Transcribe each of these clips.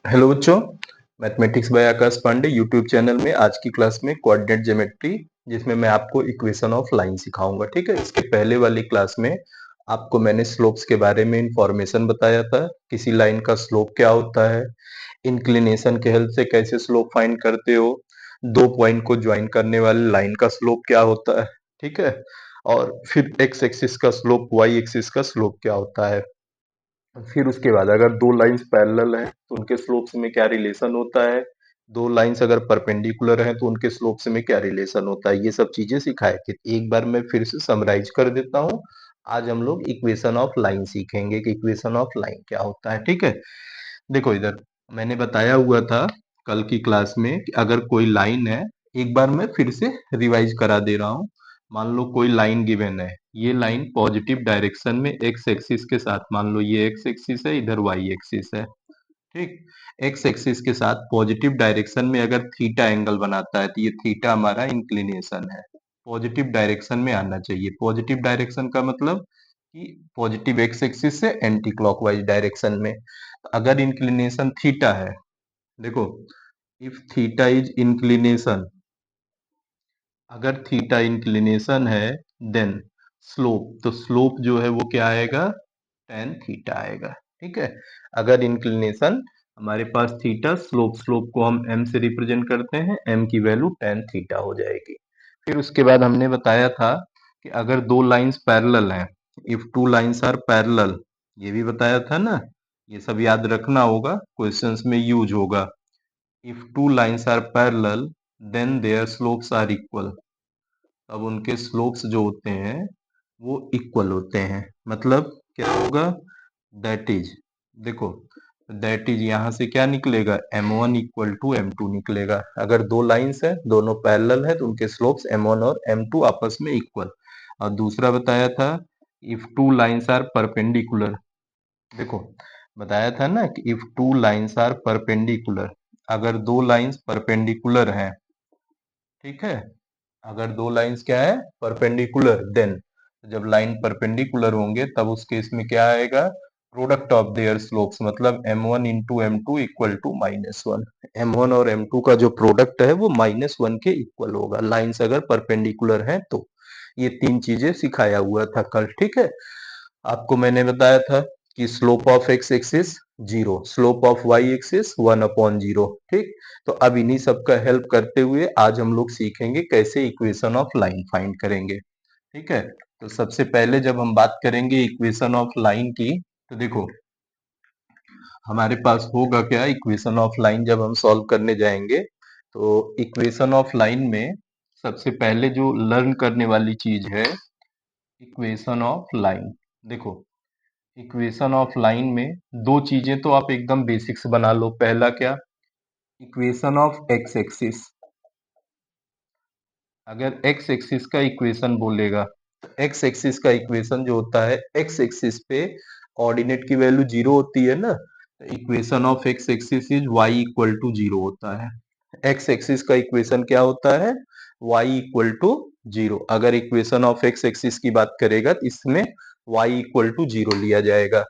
Hello बच्चों, mathematics by Aakash Pandey YouTube channel में आज की क्लास में कोऑर्डिनेट ज्योमेट्री जिसमें मैं आपको इक्वेशन ऑफ लाइन सिखाऊंगा। ठीक है, इसके पहले वाली क्लास में आपको मैंने स्लोप्स के बारे में इंफॉर्मेशन बताया था। किसी लाइन का स्लोप क्या होता है, इंक्लिनेशन के हेल्प से कैसे स्लोप फाइंड करते हो, दो पॉइंट को ज्वाइन करने वाले लाइन का स्लोप क्या होता है। ठीक है, और फिर एक्स एक्सिस का स्लोप, वाई एक्सिस का स्लोप क्या होता है। फिर उसके बाद अगर दो लाइंस पैरेलल हैं तो उनके स्लोप्स में क्या रिलेशन होता है, दो लाइंस अगर परपेंडिकुलर हैं तो उनके स्लोप्स में क्या रिलेशन होता है। ये सब चीजें सिखाए थे। एक बार मैं फिर से समराइज कर देता हूँ। आज हम लोग इक्वेशन ऑफ लाइन सीखेंगे कि इक्वेशन ऑफ लाइन क्या होता है। ठीक है, देखो इधर मैंने बताया हुआ था कल की क्लास में कि अगर कोई लाइन है, एक बार मैं फिर से रिवाइज करा दे रहा हूँ। मान लो कोई लाइन गिवन है, ये लाइन पॉजिटिव डायरेक्शन में एक्स एक्सिस के साथ, मान लो ये एक्स एक्सिस है, इधर वाई एक्सिस है। ठीक, एक्स एक्सिस के साथ पॉजिटिव डायरेक्शन में अगर थीटा एंगल बनाता है तो ये थीटा हमारा इंक्लिनेशन है। पॉजिटिव डायरेक्शन में आना चाहिए। पॉजिटिव डायरेक्शन का मतलब कि पॉजिटिव एक्स एक्सिस से एंटी क्लॉकवाइज डायरेक्शन में। अगर इंक्लिनेशन थीटा है, देखो, इफ थीटा इज इंक्लिनेशन, अगर थीटा इंक्लिनेशन है देन स्लोप, तो स्लोप जो है वो क्या आएगा, टेन थीटा आएगा। ठीक है, अगर इंक्लिनेशन हमारे पास थीटा, स्लोप को हम एम से रिप्रेजेंट करते हैं, एम की वैल्यू टेन थीटा हो जाएगी। फिर उसके बाद हमने बताया था कि अगर दो लाइंस पैरेलल हैं, if two lines are parallel, ये भी बताया था ना, ये सब याद रखना होगा, क्वेश्चंस में यूज होगा। If two lines are parallel then their slopes are equal, अब उनके स्लोप्स जो होते हैं वो इक्वल होते हैं। मतलब क्या होगा, दैट इज, देखो, दैट इज यहाँ से क्या निकलेगा, m1 इक्वल टू m2 निकलेगा। अगर दो लाइंस है, दोनों पैरेलल है, तो उनके स्लोप्स m1 और m2 आपस में इक्वल। और दूसरा बताया था if two lines are perpendicular, देखो बताया था ना कि if two lines are perpendicular, अगर दो लाइंस परपेंडिकुलर हैं, ठीक है, अगर दो लाइंस क्या है, परपेंडिकुलर, देन जब लाइन परपेंडिकुलर होंगे तब उस केस में क्या आएगा, प्रोडक्ट ऑफ देयर स्लोप्स, मतलब m1 one into m two equal to -1। m1 और m2 का जो प्रोडक्ट है वो -1 के इक्वल होगा, लाइंस अगर परपेंडिकुलर हैं तो। ये तीन चीजें सिखाया हुआ था कल। ठीक है, आपको मैंने बताया था कि slope of x axis 0, slope of y axis 1/0। ठीक, तो अब इन्हीं सब का हेल्प करते हुए आज हम लोग सीखेंगे कैसे इक्वेशन ऑफ लाइन फाइंड करेंगे। ठीक है, तो सबसे पहले जब हम बात करेंगे इक्वेशन ऑफ लाइन की, तो देखो हमारे पास होगा क्या, इक्वेशन ऑफ लाइन जब हम सॉल्व करने जाएंगे तो इक्वेशन ऑफ लाइन में सबसे पहले जो लर्न करने वाली चीज है, इक्वेशन ऑफ लाइन। देखो, इक्वेशन ऑफ लाइन में दो चीजें तो आप एकदम बेसिक्स बना लो। पहला क्या, इक्वेशन ऑफ एक्स एक्सिस, अगर एक्स एक्सिस का इक्वेशन बोलेगा तो एक्स एक्सिस का इक्वेशन जो होता है, एक्स एक्सिस पे कोऑर्डिनेट की वैल्यू 0 होती है ना, तो equation of x axis is y equal to 0 होता है। एक्स एक्सिस का इक्वेशन क्या होता है, वाई इक्वल टू 0। अगर इक्वेशन ऑफ एक्स एक्सिस की बात करेगा तो इसमें वाई इक्वल टू 0 लिया जाएगा।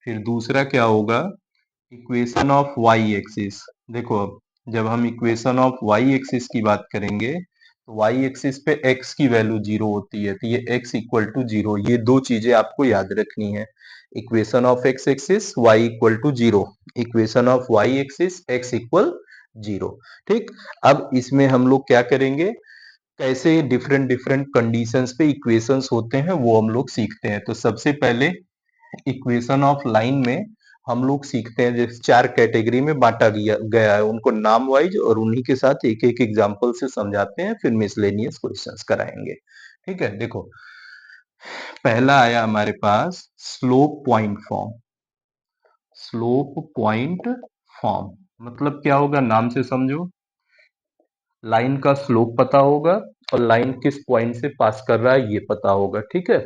फिर दूसरा क्या होगा, इक्वेशन ऑफ वाई एक्सिस। देखो अब जब हम इक्वेशन ऑफ वाई एक्सिस की बात करेंगे तो वाई एक्सिस पे x की वैल्यू 0 होती है, तो ये x इक्वल टू 0, ये दो चीजें आपको याद रखनी है। Equation of x axis y equal to 0, equation of y axis x equal 0। ठीक, अब इसमें हम लोग क्या करेंगे, कैसे डिफरेंट डिफरेंट कंडीशंस पे इक्वेशंस होते हैं वो हम लोग सीखते हैं। तो सबसे पहले इक्वेशन ऑफ लाइन में हम लोग सीखते हैं, जैसे चार कैटेगरी में बांटा गया है, उनको नाम वाइज और उन्हीं के साथ एक एक एग्जांपल से समझाते हैं, फिर मिसलेनियस क्वेश्चंस कराएंगे। ठीक है, देखो पहला आया हमारे पास slope point form. Slope point form मतलब क्या होगा, नाम से समझो, लाइन का स्लोप पता होगा और लाइन किस पॉइंट से पास कर रहा है ये पता होगा। ठीक है,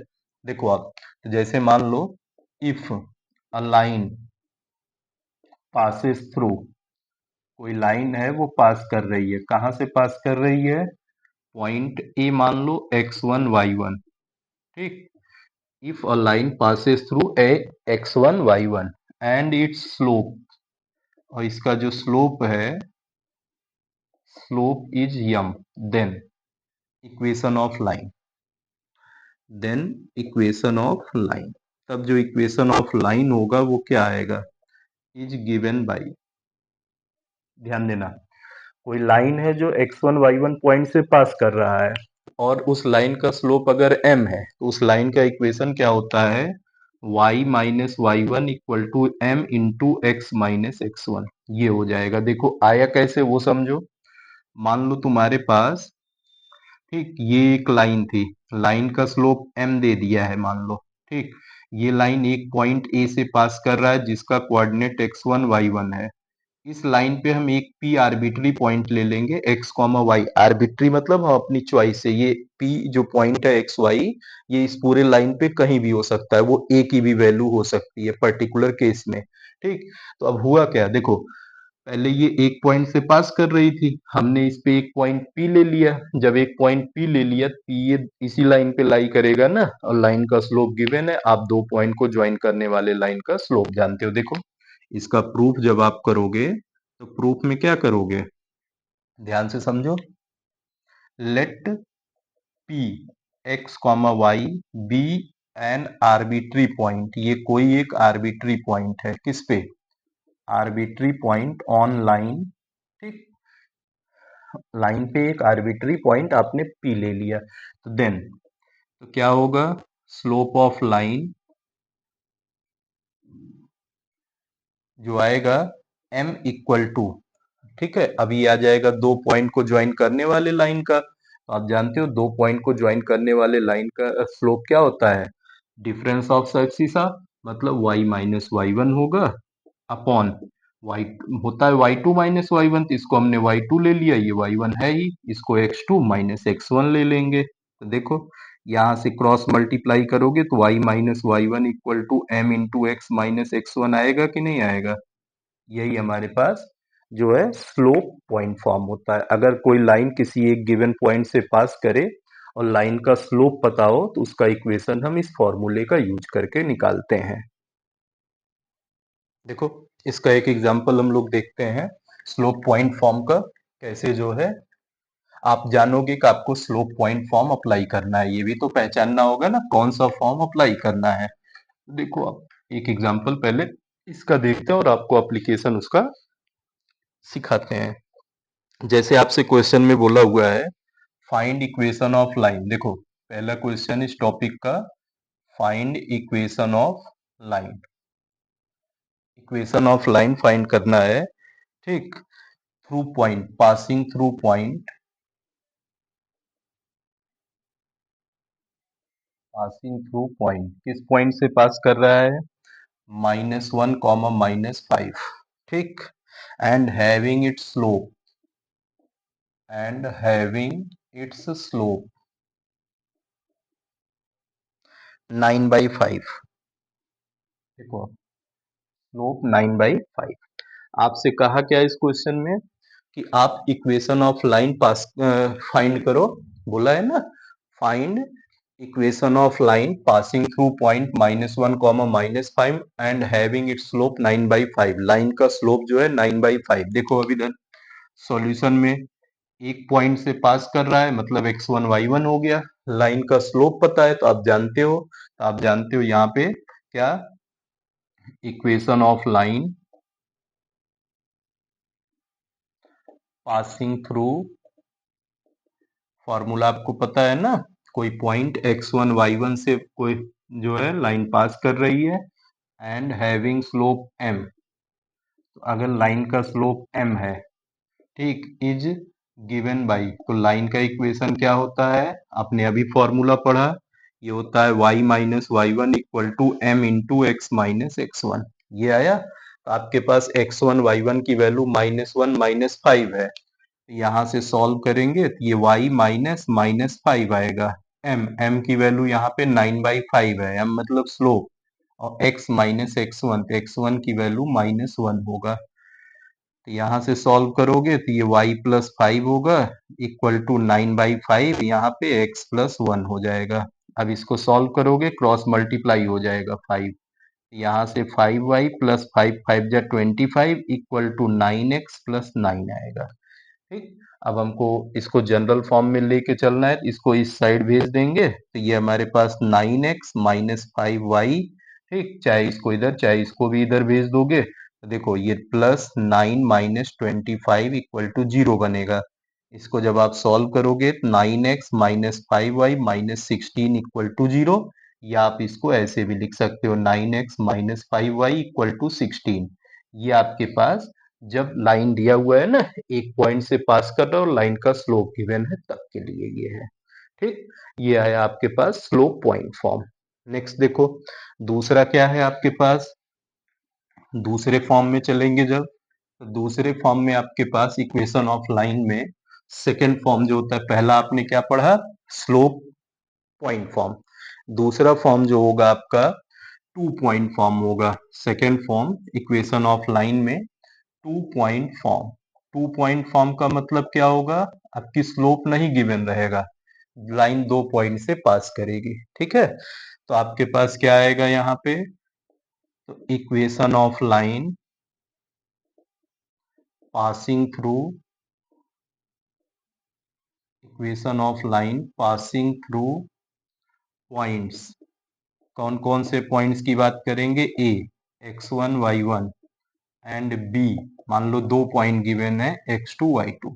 देखो आप, तो जैसे मान लो if a line passes through, कोई लाइन है वो पास कर रही है, कहां से पास कर रही है, पॉइंट ए मान लो x1 y1। ठीक, if a line passes through A x1 y1 and its slope, और इसका जो स्लोप है, slope is m, then equation of line, then equation of line, तब जो इक्वेशन ऑफ लाइन होगा वो क्या आएगा, इज गिवन बाई, ध्यान देना, कोई लाइन है जो x1 y1 पॉइंट से पास कर रहा है और उस लाइन का स्लोप अगर m है तो उस लाइन का इक्वेशन क्या होता है, y minus Y one equal to M into x minus x one. ये हो जाएगा। देखो आया कैसे वो समझो। मान लो तुम्हारे पास, ठीक, ये एक लाइन थी, लाइन का स्लोप m दे दिया है मान लो, ठीक, ये लाइन एक पॉइंट a से पास कर रहा है जिसका कोऑर्डिनेट x1 y1 है। इस लाइन पे हम एक पी आर्बिट्री पॉइंट ले लेंगे, एक्स कॉमा वाई, आर्बिट्री मतलब हम अपनी चॉइस से, ये पी जो पॉइंट है एक्स वाई, ये इस पूरे लाइन पे कहीं भी हो सकता है, वो ए की भी वैल्यू हो सकती है पर्टिकुलर केस में, ठीक। तो अब हुआ क्या, देखो पहले ये एक पॉइंट से पास कर रही थी, हमने इस पे एक पॉइंट पी ले लिया। जब एक पॉइंट पी ले लिया, पी ये इसी लाइन पे लाई करेगा ना, और लाइन का स्लोप गिवन है, आप दो पॉइंट को ज्वाइन करने वाले लाइन का स्लोप जानते हो। देखो इसका प्रूफ जब आप करोगे तो प्रूफ में क्या करोगे, ध्यान से समझो, let P x comma y be an arbitrary point, ये कोई एक आर्बिट्री पॉइंट है, किस पे, आर्बिट्री पॉइंट ऑन लाइन, ठीक, लाइन पे एक आर्बिट्री पॉइंट आपने पी ले लिया, तो देन तो क्या होगा, स्लोप ऑफ लाइन जो आएगा m इक्वल टू, ठीक है, अभी आ जाएगा दो पॉइंट को ज्वाइन करने वाले लाइन का, तो आप जानते हो दो पॉइंट को ज्वाइन करने वाले लाइन का स्लोप क्या होता है, डिफरेंस ऑफ सक्सीसा, मतलब y माइनस वाई वन होगा अपॉन y, होता है y2 माइनस वाई वन, तो इसको हमने y2 ले लिया, ये y1 है ही, इसको x2 माइनस x1 ले लेंगे। तो देखो यहाँ से क्रॉस मल्टीप्लाई करोगे तो y minus Y one equal to M into x minus x one आएगा कि नहीं आएगा। यही हमारे पास जो है स्लोप पॉइंट फॉर्म होता है। अगर कोई लाइन किसी एक गिवन पॉइंट से पास करे और लाइन का स्लोप पता हो तो उसका इक्वेशन हम इस फॉर्मूले का यूज करके निकालते हैं। देखो इसका एक एग्जांपल हम लोग देखते हैं स्लोप पॉइंट फॉर्म का, कैसे जो है आप जानोगे कि आपको स्लोप पॉइंट फॉर्म अप्लाई करना है, ये भी तो पहचानना होगा ना कौन सा फॉर्म अप्लाई करना है। देखो आप एक एग्जांपल पहले इसका देखते हैं और आपको एप्लीकेशन उसका सिखाते हैं। जैसे आपसे क्वेश्चन में बोला हुआ है फाइंड इक्वेशन ऑफ लाइन, देखो पहला क्वेश्चन इस टॉपिक का, find equation of line, equation of line find करना है, ठीक, through point, passing through point, passing through point किस पॉइंट से पास कर रहा है, minus one comma minus five, ठीक, and having its slope, and having its slope 9/5, देखो स्लोप 9/5। आपसे कहा क्या इस क्वेश्चन में कि आप equation of line pass find करो, बोला है ना, find equation of line passing through point minus one comma minus five and having its slope 9/5, line का स्लोप जो है 9/5। देखो अभी इधर सॉल्यूशन में एक पॉइंट से पास कर रहा है मतलब x1 y1 हो गया, लाइन का स्लोप पता है तो आप जानते हो, यहाँ पे क्या, equation of line passing through, formula आपको पता है ना, कोई पॉइंट x1 y1 से कोई जो है लाइन पास कर रही है एंड हैविंग स्लोप m, तो अगर लाइन का स्लोप m है, ठीक, इज गिवन बाई, तो लाइन का इक्वेशन क्या होता है, आपने अभी फॉर्मूला पढ़ा, ये होता है y minus Y one equal to M into x minus x one. ये आया, तो आपके पास x1 y1 की वैल्यू -1 -5 है, यहाँ से सॉल्व करेंगे तो ये y माइनस माइनस फाइव आएगा, m की वैल्यू यहाँ पे 9/5 है, m मतलब स्लोप, और x माइनस एक्स वन, तो एक्स वन की वैल्यू -1 होगा, तो यहाँ से सॉल्व करोगे तो ये y प्लस फाइव होगा इक्वल टू 9/5, यहाँ पे x प्लस वन हो जाएगा। अब इसको सॉल्व करोगे क्रॉस मल्टीप्लाई हो जाएगा 5, यहाँ से 5y प्लस 5 5 जा 25 इक्वल टू 9x प्लस 9 आएगा। ठीक, अब हमको इसको जनरल फॉर्म में लेके चलना है, इसको इस साइड भेज देंगे तो ये हमारे पास 9x माइनस 5y, ठीक, चाहे इसको इधर चाहे इसको भी इधर भेज दोगे तो देखो ये प्लस 9 - 25 इक्वल टू 0 बनेगा। इसको जब आप सॉल्व करोगे 9x minus 5y minus 16 equal to 0, या आप इसको ऐसे भी लिख सकते हो 9x minus 5y equal to 16। ये आपके पास जब लाइन दिया हुआ है ना, एक पॉइंट से पास कर रहा है और लाइन का स्लोप गिवन है, तब के लिए ये है। ठीक, ये है आपके पास स्लोप पॉइंट फॉर्म। नेक्स्ट देखो, दूसरा क्या है आपके पास, दूसरे फॉर्म में चलेंगे जब, तो दूसरे फॉर्म में आपके पास इक्वेशन ऑफ लाइन में सेकेंड फॉर्म जो होता है, पहला आपने क्या पढ़ा, स्लोप पॉइंट फॉर्म, दूसरा फॉर्म जो होगा आपका टू पॉइंट फॉर्म होगा। Second form equation of line में two point form. Two point form का मतलब क्या होगा, आपकी स्लोप नहीं गिवन रहेगा, लाइन दो पॉइंट से पास करेगी। ठीक है, तो आपके पास क्या आएगा यहाँ पे, तो equation of line passing through, equation of line passing through points, कौन कौन से पॉइंट्स की बात करेंगे, ए x1 y1 एंड बी, मान लो दो पॉइंट गिवन है x2 y2,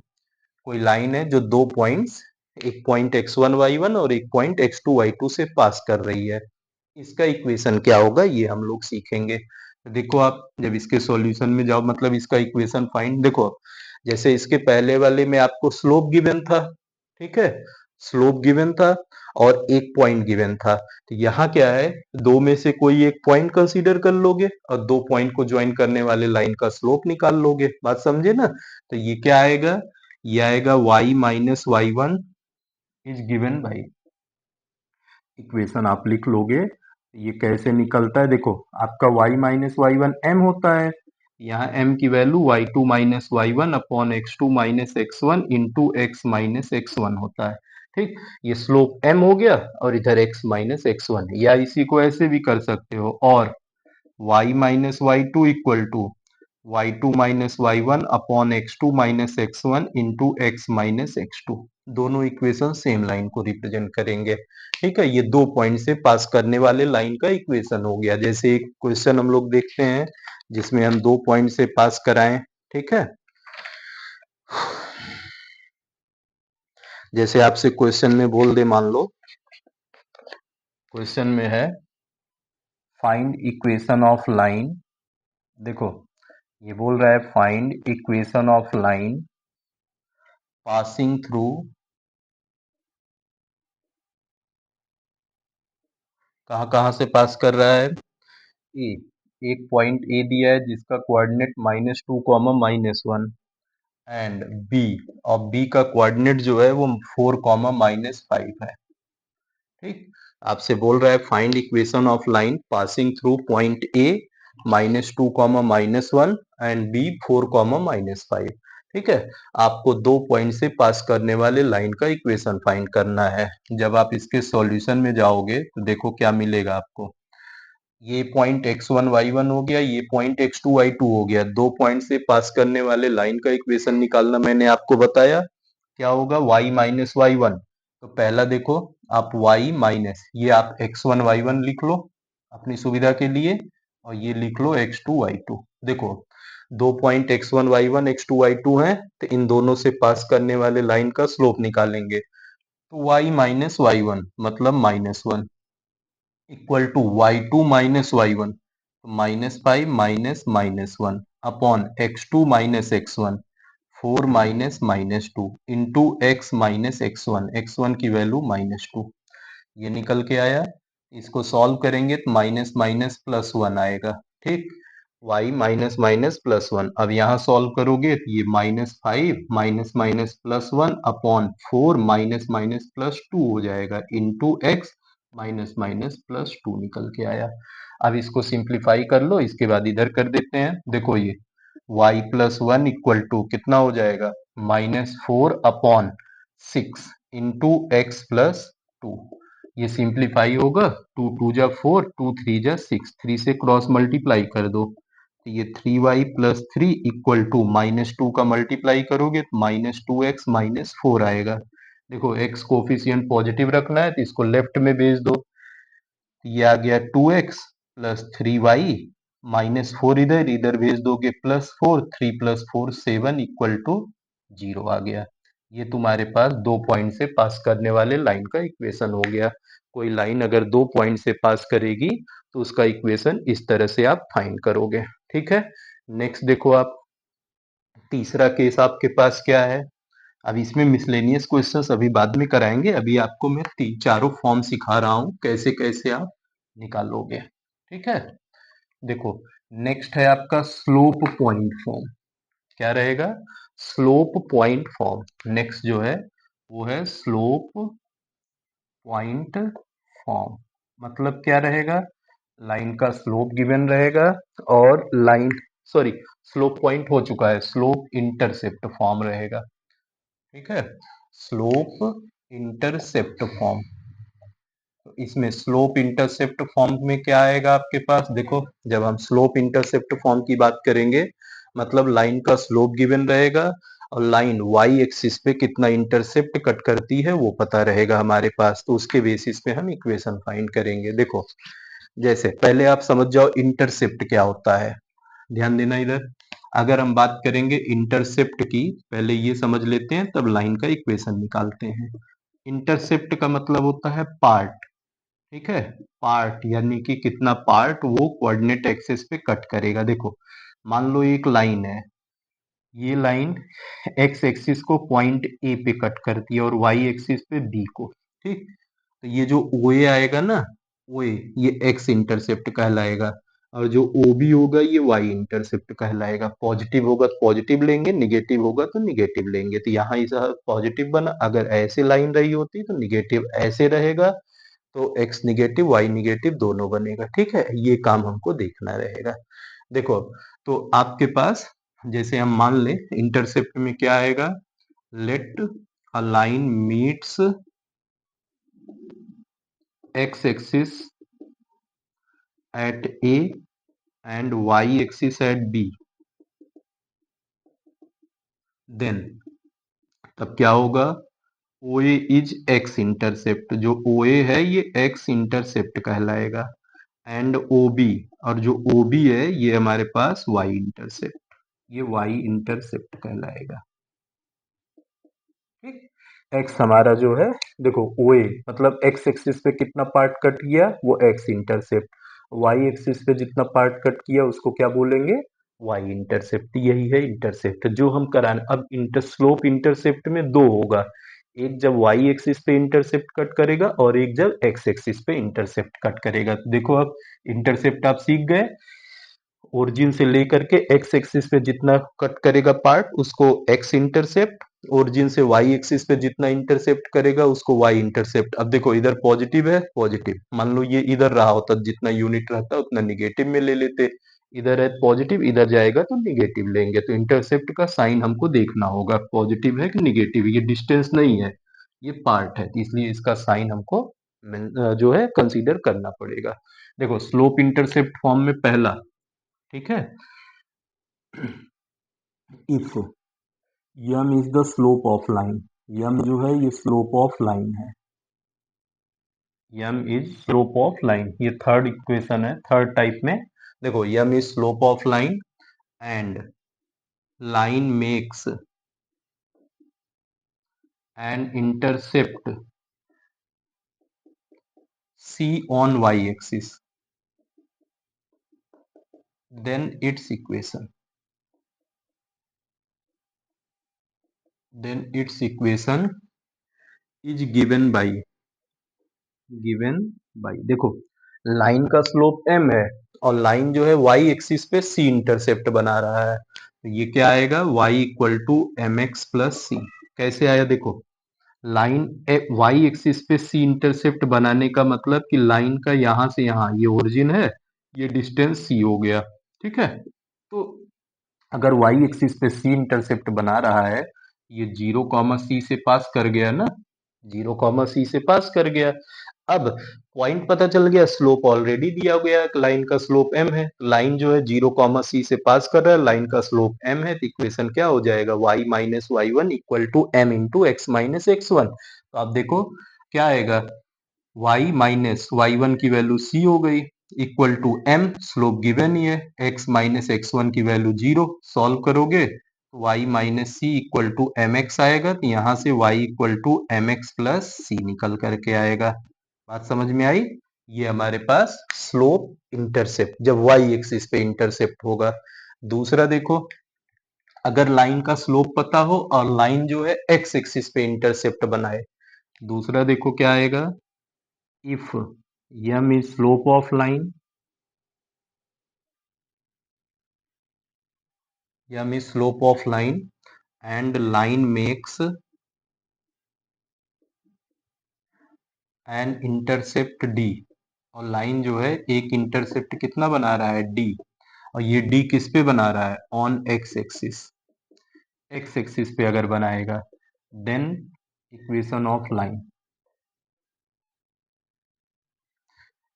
कोई लाइन है जो दो पॉइंट्स, एक पॉइंट x1 y1 और एक पॉइंट x2 y2 से पास कर रही है, इसका इक्वेशन क्या होगा ये हम लोग सीखेंगे। तो देखो आप जब इसके सॉल्यूशन में जाओ, मतलब इसका इक्वेशन फाइंड, देखो जैसे इसके पहले वाले में आपको स्लोप गिवन था, ठीक है, स्लोप गिवन था और एक पॉइंट गिवन था, तो यहाँ क्या है, दो में से कोई एक पॉइंट कंसीडर कर लोगे और दो पॉइंट को ज्वाइन करने वाले लाइन का स्लोप निकाल लोगे, बात समझे ना। तो ये क्या आएगा, ये आएगा y minus Y one is given by, equation आप लिख लोगे, ये कैसे निकलता है, देखो आपका y minus Y one m होता है, यहाँ m की value y2 minus Y one upon x2 minus x one into x minus x one होता है। ठीक, ये स्लोप m हो गया और इधर x माइनस एक्स वन, या इसी को ऐसे भी कर सकते हो, और y minus y two equal to y2 minus Y one upon x2 minus x one into x minus x two, दोनों इक्वेशन सेम लाइन को रिप्रेजेंट करेंगे। ठीक है, ये दो पॉइंट से पास करने वाले लाइन का इक्वेशन हो गया। जैसे एक क्वेश्चन हम लोग देखते हैं जिसमें हम दो पॉइंट से पास कराएं, ठीक है, जैसे आपसे क्वेश्चन में बोल दे, मान लो क्वेश्चन में है फाइंड इक्वेशन ऑफ लाइन, देखो ये बोल रहा है find equation of line passing through, कहाँ कहाँ से पास कर रहा है, ए, एक पॉइंट ए दिया है जिसका कोऑर्डिनेट -2, -1 एंड बी, और बी का कोऑर्डिनेट जो है वो 4, -5 है। ठीक, आपसे बोल रहा है find equation of line passing through point A -2, -1 and B 4, -5। ठीक है, आपको दो पॉइंट से पास करने वाले लाइन का इक्वेशन फाइंड करना है। जब आप इसके सॉल्यूशन में जाओगे तो देखो क्या मिलेगा आपको, ये पॉइंट x1 y1 हो गया, ये पॉइंट x2 y2 हो गया, दो पॉइंट से पास करने वाले लाइन का इक्वेशन निकालना मैंने आपको बताया, क्या होगा y माइनस वाई वन, तो पहला देखो आप y माइनस, ये आप x1 y1 लिख लो अपनी सुविधा के लिए, और ये लिख लो x2 y2। देखो दो point x1 y1 x2 y2 हैं, तो इन दोनों से पास करने वाले लाइन का स्लोप निकालेंगे, तो y माइनस वाई वन मतलब -1 equal to y2 minus Y one, -5 minus -1 upon x2 minus x1 4 minus -2 into x minus x1 की वैल्यू -2, ये निकल के आया। इसको सॉल्व करेंगे तो माइनस माइनस प्लस वन आएगा। ठीक, y minus minus plus one, अब यहाँ सॉल्व करोगे तो ये -5 minus minus plus one upon 4 minus minus plus two हो जाएगा into x minus minus plus two निकल के आया। अब इसको सिंप्लीफाई कर लो, इसके बाद इधर कर देते हैं, देखो ये y plus one equal to कितना हो जाएगा, -4 upon 6 into x plus two, ये सिंप्लीफाई होगा, 2 2 जा 4, 2 3 जा 6, 3 से क्रॉस मल्टीप्लाई कर दो तो ये 3y+3 इक्वल टू -2 का मल्टीप्लाई करोगे तो -2x-4 आएगा। देखो x कोफिशिएंट पॉजिटिव रखना है तो इसको लेफ्ट में भेज दो, ये आ गया 2x+3y -4 इधर इधर भेज दोगे +4, 3+4 7 इक्वल टू 0 आ गया। ये तुम्हारे पास 2 पॉइंट से पास करने वाले लाइन का इक्वेशन हो गया। कोई लाइन अगर 2 पॉइंट से पास करेगी तो उसका इक्वेशन इस तरह से आप फाइंड करोगे। ठीक है, नेक्स्ट देखो आप, तीसरा केस आपके पास क्या है। अब इसमें मिसलेनियस क्वेश्चंस अभी बाद में कराएंगे, अभी आपको मैं चारों फॉर्म सिखा रहा हूं कैसे कैसे आप निकालोगे। ठीक है, देखो नेक्स्ट है आपका स्लोप पॉइंट फॉर्म। क्या रहेगा? Slope point form. नेक्स्ट जो है वो है स्लोप पॉइंट फॉर्म। मतलब क्या रहेगा? लाइन का स्लोप गिवन रहेगा और लाइन, सॉरी, स्लोप पॉइंट हो चुका है, स्लोप इंटरसेप्ट फॉर्म रहेगा। ठीक है, स्लोप इंटरसेप्ट फॉर्म। तो इसमें स्लोप इंटरसेप्ट फॉर्म में क्या आएगा आपके पास? देखो, जब हम स्लोप इंटरसेप्ट फॉर्म की बात करेंगे मतलब लाइन का स्लोप गिवन रहेगा और लाइन वाई एक्सिस पे कितना इंटरसेप्ट कट करती है वो पता रहेगा हमारे पास, तो उसके बेसिस पे हम इक्वेशन फाइंड करेंगे। देखो, जैसे पहले आप समझ जाओ इंटरसेप्ट क्या होता है, ध्यान देना इधर। अगर हम बात करेंगे इंटरसेप्ट की, पहले ये समझ लेते हैं तब लाइन का इक्वेशन निकालते हैं। इंटरसेप्ट का मतलब होता है पार्ट। ठीक है, पार्ट यानी कि कितना पार्ट वो कोऑर्डिनेट एक्सिस पे कट करेगा। देखो, मान लो एक लाइन है, ये लाइन एक्स एक्सिस को पॉइंट ए पे कट करती है और वाई एक्सिस पे बी को। ठीक, तो ये जो ओ ए आएगा ना, ओ ए, ये एक्स इंटरसेप्ट कहलाएगा और जो ओ बी होगा ये वाई इंटरसेप्ट कहलाएगा। पॉजिटिव होगा तो पॉजिटिव लेंगे, निगेटिव होगा तो निगेटिव लेंगे। तो यहाँ इस पॉजिटिव बना, अगर ऐसे लाइन रही होती तो निगेटिव ऐसे रहेगा, तो एक्स निगेटिव वाई निगेटिव दोनों बनेगा। ठीक है, ये काम हमको देखना रहेगा। देखो, तो आपके पास जैसे हम मान ले इंटरसेप्ट में क्या आएगा, let a line meets x axis at A and y axis at B, then तब क्या होगा, O A is x intercept. जो ओ ए है ये एक्स इंटरसेप्ट कहलाएगा एंड ओ बी, और जो ओ बी है ये हमारे पास वाई इंटरसेप्ट, ये वाई इंटरसेप्ट कहलाएगा। ठीक, एक्स हमारा जो है, देखो ओ ए मतलब एक्स एक्सिस पे कितना पार्ट कट किया वो एक्स इंटरसेप्ट, वाई एक्सिस पे जितना पार्ट कट किया उसको क्या बोलेंगे, वाई इंटरसेप्ट। यही है इंटरसेप्ट जो हम कराने। अब स्लोप इंटरसेप्ट में दो होगा, एक जब वाई एक्सिस पे इंटरसेप्ट कट करेगा और एक जब एक्स एक्सिस पे इंटरसेप्ट कट करेगा। तो देखो, अब इंटरसेप्ट आप सीख गए, ओरिजिन से लेकर के एक्स एक्सिस पे जितना कट करेगा पार्ट उसको एक्स इंटरसेप्ट, ओरिजिन से वाई एक्सिस पे जितना इंटरसेप्ट करेगा उसको वाई इंटरसेप्ट। अब देखो, इधर पॉजिटिव है, पॉजिटिव मान लो ये इधर रहा होता, जितना यूनिट रहता उतना निगेटिव में ले लेते, इधर है पॉजिटिव, इधर जाएगा तो निगेटिव लेंगे। तो इंटरसेप्ट का साइन हमको देखना होगा, पॉजिटिव है कि निगेटिव। ये डिस्टेंस नहीं है, ये पार्ट है, तो इसलिए इसका साइन हमको जो है कंसीडर करना पड़ेगा। देखो, स्लोप इंटरसेप्ट फॉर्म में पहला, ठीक है, if M is the slope of line, M जो है ये स्लोप ऑफ लाइन है, M is slope of line, ये थर्ड इक्वेशन है, थर्ड टाइप में। देखो, M is slope of line and line makes an intercept C on Y axis, then its equation, then its equation is given by, देखो line का slope m है और line जो है y axis पे c intercept बना रहा है, तो ये क्या आएगा, y equal to M x plus C. कैसे आया? देखो, लाइन y एक्सिस पे c इंटरसेप्ट बनाने का मतलब कि लाइन का यहां से यहां ये ओरिजिन है, ये डिस्टेंस c हो गया। ठीक है, तो अगर y एक्सिस पे c इंटरसेप्ट बना रहा है, ये 0 कॉमा c से पास कर गया ना, 0 कॉमा c से पास कर गया। अब पॉइंट पता चल गया, स्लोप ऑलरेडी दिया गया है, लाइन का स्लोप m है, लाइन जो है 0, c से पास कर रहा है, लाइन का स्लोप m है, तो इक्वेशन क्या हो जाएगा, y minus Y one equal to M into x minus x one. तो आप देखो क्या आएगा, y माइनस वाई वन की वैल्यू c हो गई, equal to m, slope given ही है, x माइनस एक्स वन की वैल्यू 0, सॉल्व करोगे तो y minus C equal to M X आएगा, तो यहाँ से y equal to M x plus C निकल करके आएगा। बात समझ में आई? ये हमारे पास स्लोप इंटरसेप्ट जब y एक्सिस पे इंटरसेप्ट होगा। दूसरा देखो, अगर लाइन का स्लोप पता हो और लाइन जो है x एक्सिस पे इंटरसेप्ट बनाए, दूसरा देखो क्या आएगा, if m is slope of line, m is slope of line and line makes an intercept d, और लाइन जो है एक इंटरसेप्ट कितना बना रहा है, d, और ये d किस पे बना रहा है, on x axis, x axis पे अगर बनाएगा, then equation of line,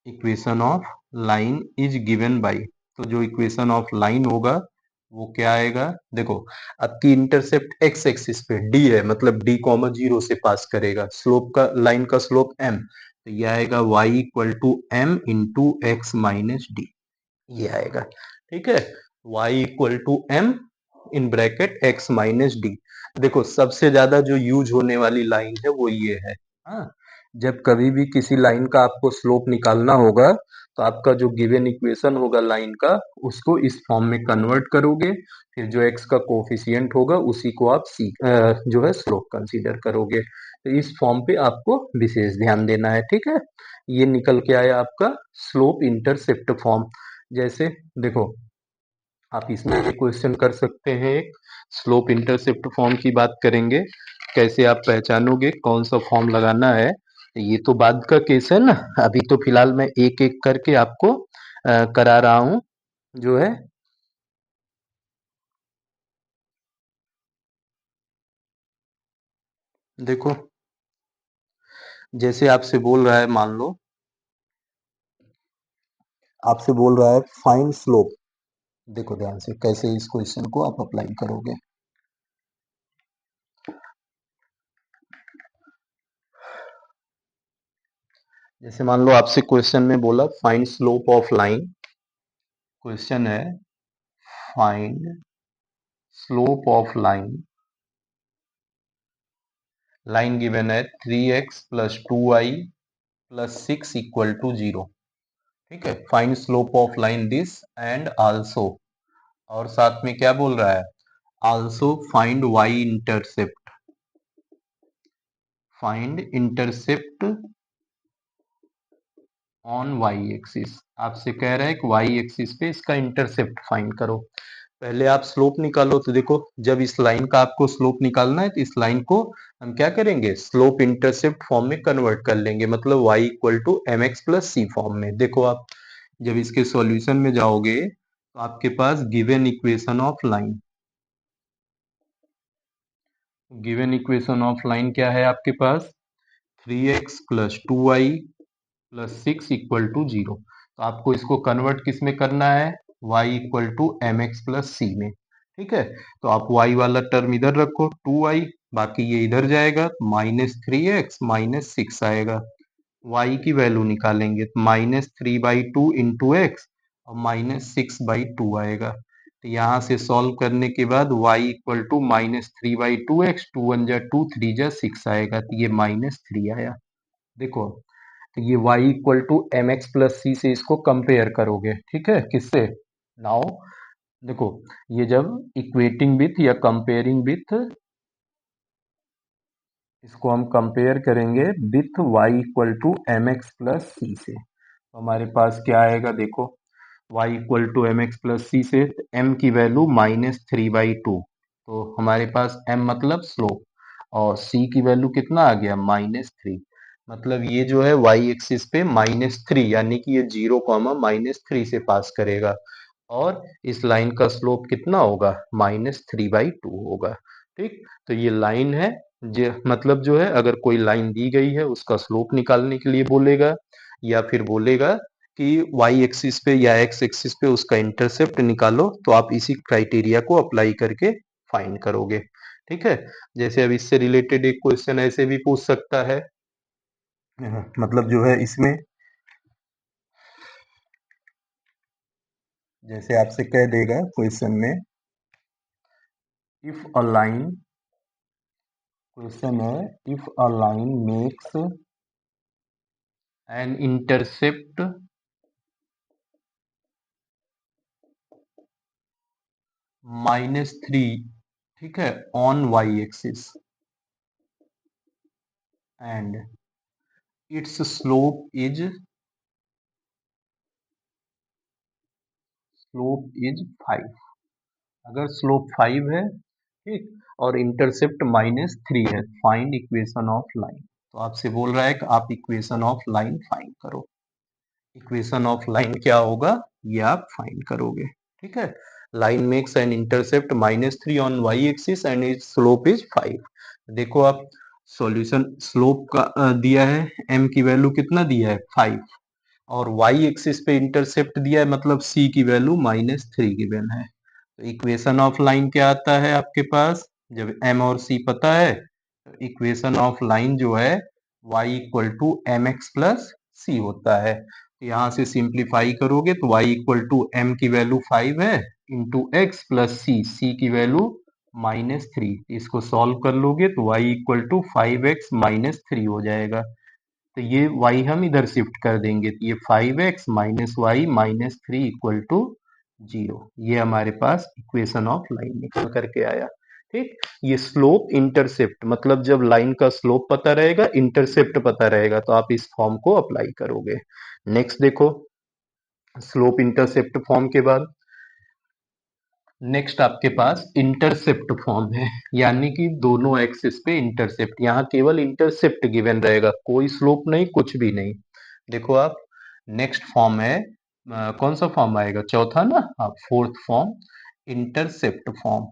equation of line is given by, तो जो इक्वेशन ऑफ लाइन होगा वो क्या आएगा, देखो आपकी इंटरसेप्ट x एक्सिस पे d है, मतलब d कॉमा जीरो से पास करेगा, स्लोप का, लाइन का स्लोप m, तो ये आएगा y equal to m into x minus d, ये आएगा। ठीक है, y equal to m in bracket x minus d. देखो सबसे ज्यादा जो यूज होने वाली लाइन है वो ये है। हाँ, जब कभी भी किसी लाइन का आपको स्लोप निकालना होगा तो आपका जो गिवन इक्वेशन होगा लाइन का, उसको इस फॉर्म में कन्वर्ट करोगे, फिर जो x का कोफिशिएंट होगा उसी को आप जो है स्लोप कंसीडर करोगे। तो इस फॉर्म पे आपको विशेष ध्यान देना है। ठीक है, ये निकल के आया आपका स्लोप इंटरसेप्ट फॉर्म। जैसे देखो, आप इसमें भी क्वेश्चन कर सकते हैं, एक स्लोप इंटरसेप्ट फॉर्म की बात करेंगे, कैसे आप पहचानोगे कौन सा फॉर्म लगाना है, ये तो बाद का केस है ना, अभी तो फिलहाल मैं एक एक करके आपको करा रहा हूं जो है। देखो जैसे आपसे बोल रहा है, मान लो आपसे बोल रहा है फाइंड स्लोप, देखो ध्यान से कैसे इस क्वेश्चन को आप अप्लाई करोगे। जैसे मान लो आपसे क्वेश्चन में बोला find slope of line, question है find slope of line, line given है 3x plus 2y plus 6 equal to 0। ठीक है, find slope of line this and also, और साथ में क्या बोल रहा है, also find y intercept, find intercept on y axis, आपसे कह रहा है कि y एक्सिस पे इसका इंटरसेप्ट फाइंड करो। पहले आप स्लोप निकालो, तो देखो जब इस लाइन का आपको स्लोप निकालना है तो इस लाइन को हम क्या करेंगे, स्लोप इंटरसेप्ट फॉर्म में कन्वर्ट कर लेंगे, मतलब y equal to M x plus c form में। देखो आप जब इसके सॉल्यूशन में जाओगे तो आपके पास given equation of line, given equation of line क्या है आपके पास, 3x plus 2y plus 6 equal to 0। तो आपको इसको कन्वर्ट किस में करना है, y equal to M x plus C में। ठीक है, तो आप y वाला टर्म इधर रखो 2y, बाकी ये इधर जाएगा, माइनस 3x माइनस 6 आएगा, y की वैल्यू निकालेंगे तो माइनस 3/2 इंटू एक्स और माइनस 6/2 आएगा। तो यहाँ से सॉल्व करने के बाद y equal to minus 3/2x, 2 1 जा 2, 3 जा 6 आएगा, तो ये माइनस 3 आया। देखो, तो ये y equal to M x plus C से इसको कंपेयर करोगे। ठीक है, किससे, नाउ देखो, ये जब इक्वेटिंग विथ या कंपेयरिंग विथ, इसको हम कंपेयर करेंगे with y equal to M x plus C से, तो हमारे पास क्या आएगा, देखो y equal to M x plus C से m की वैल्यू -3/2, तो हमारे पास m मतलब स्लोप, और c की वैल्यू कितना आ गया, -3, मतलब ये जो है y एक्सिस पे -3, यानी कि ये 0, -3 से पास करेगा, और इस लाइन का स्लोप कितना होगा, -3/2 होगा। ठीक, तो ये लाइन है, मतलब जो है अगर कोई लाइन दी गई है उसका स्लोप निकालने के लिए बोलेगा, या फिर बोलेगा कि वाई एक्सिस पे या एक्स एक्सिस पे उसका इंटरसेप्ट निकालो, तो आप इसी क्राइटेरिया को अप्लाई करके फाइंड करोगे। ठीक है, जैसे अब इससे रिलेटेड एक क्वेश्चन ऐसे भी पूछ सकता है, मतलब जो है इसमें जैसे आपसे कह देगा क्वेश्चन में, इफ अ लाइन, क्वेश्चन है, if a line makes an intercept -3, ठीक है, on Y axis and its slope is 5। अगर स्लोप 5 है, ठीक, और इंटरसेप्ट -3 है, फाइंड इक्वेशन ऑफ लाइन। तो आपसे बोल रहा है कि आप इक्वेशन ऑफ लाइन फाइंड करो। इक्वेशन ऑफ लाइन क्या होगा, ये आप फाइंड करोगे। ठीक है, line makes an intercept -3 on Y axis and its slope is 5। देखो आप, सॉल्यूशन स्लोप का दिया है, एम की वैल्यू कितना दिया है 5, और वाई एक्सिस पे इंटरसेप्ट दिया है, मतलब सी की वैल्यू -3 गिवन है। तो इक्वेशन ऑफ लाइन क्या आता है आपके पास, जब एम और सी पता है, तो इक्वेशन ऑफ लाइन जो है y equal to M x plus C होता है। तो यहाँ से सिंप्लीफाई करोगे तो y इक्वल टू एम की वैल्यू 5 है, इंटू एक्स प्लस सी की वैल्यू -3। इसको सॉल्व कर लोगे तो y इक्वल टू 5x-3 हो जाएगा। तो ये y हम इधर शिफ्ट कर देंगे, तो ये 5x minus y minus 3 equal to 0। ये हमारे पास इक्वेशन ऑफ लाइन निकल करके आया। ठीक, ये स्लोप इंटरसेप्ट, मतलब जब लाइन का स्लोप पता रहेगा, इंटरसेप्ट पता रहेगा, तो आप इस फॉर्म को अप्लाई करोगे। नेक्स्ट देखो, स्लोप इंटरसेप्ट फॉर्म के बाद नेक्स्ट आपके पास इंटरसेप्ट फॉर्म है, यानी कि दोनों एक्सिस पे इंटरसेप्ट। यहाँ केवल इंटरसेप्ट गिवन रहेगा, कोई स्लोप नहीं, कुछ भी नहीं। देखो आप, नेक्स्ट फॉर्म है, कौन सा फॉर्म आएगा, चौथा ना, हाँ, फोर्थ फॉर्म, इंटरसेप्ट फॉर्म।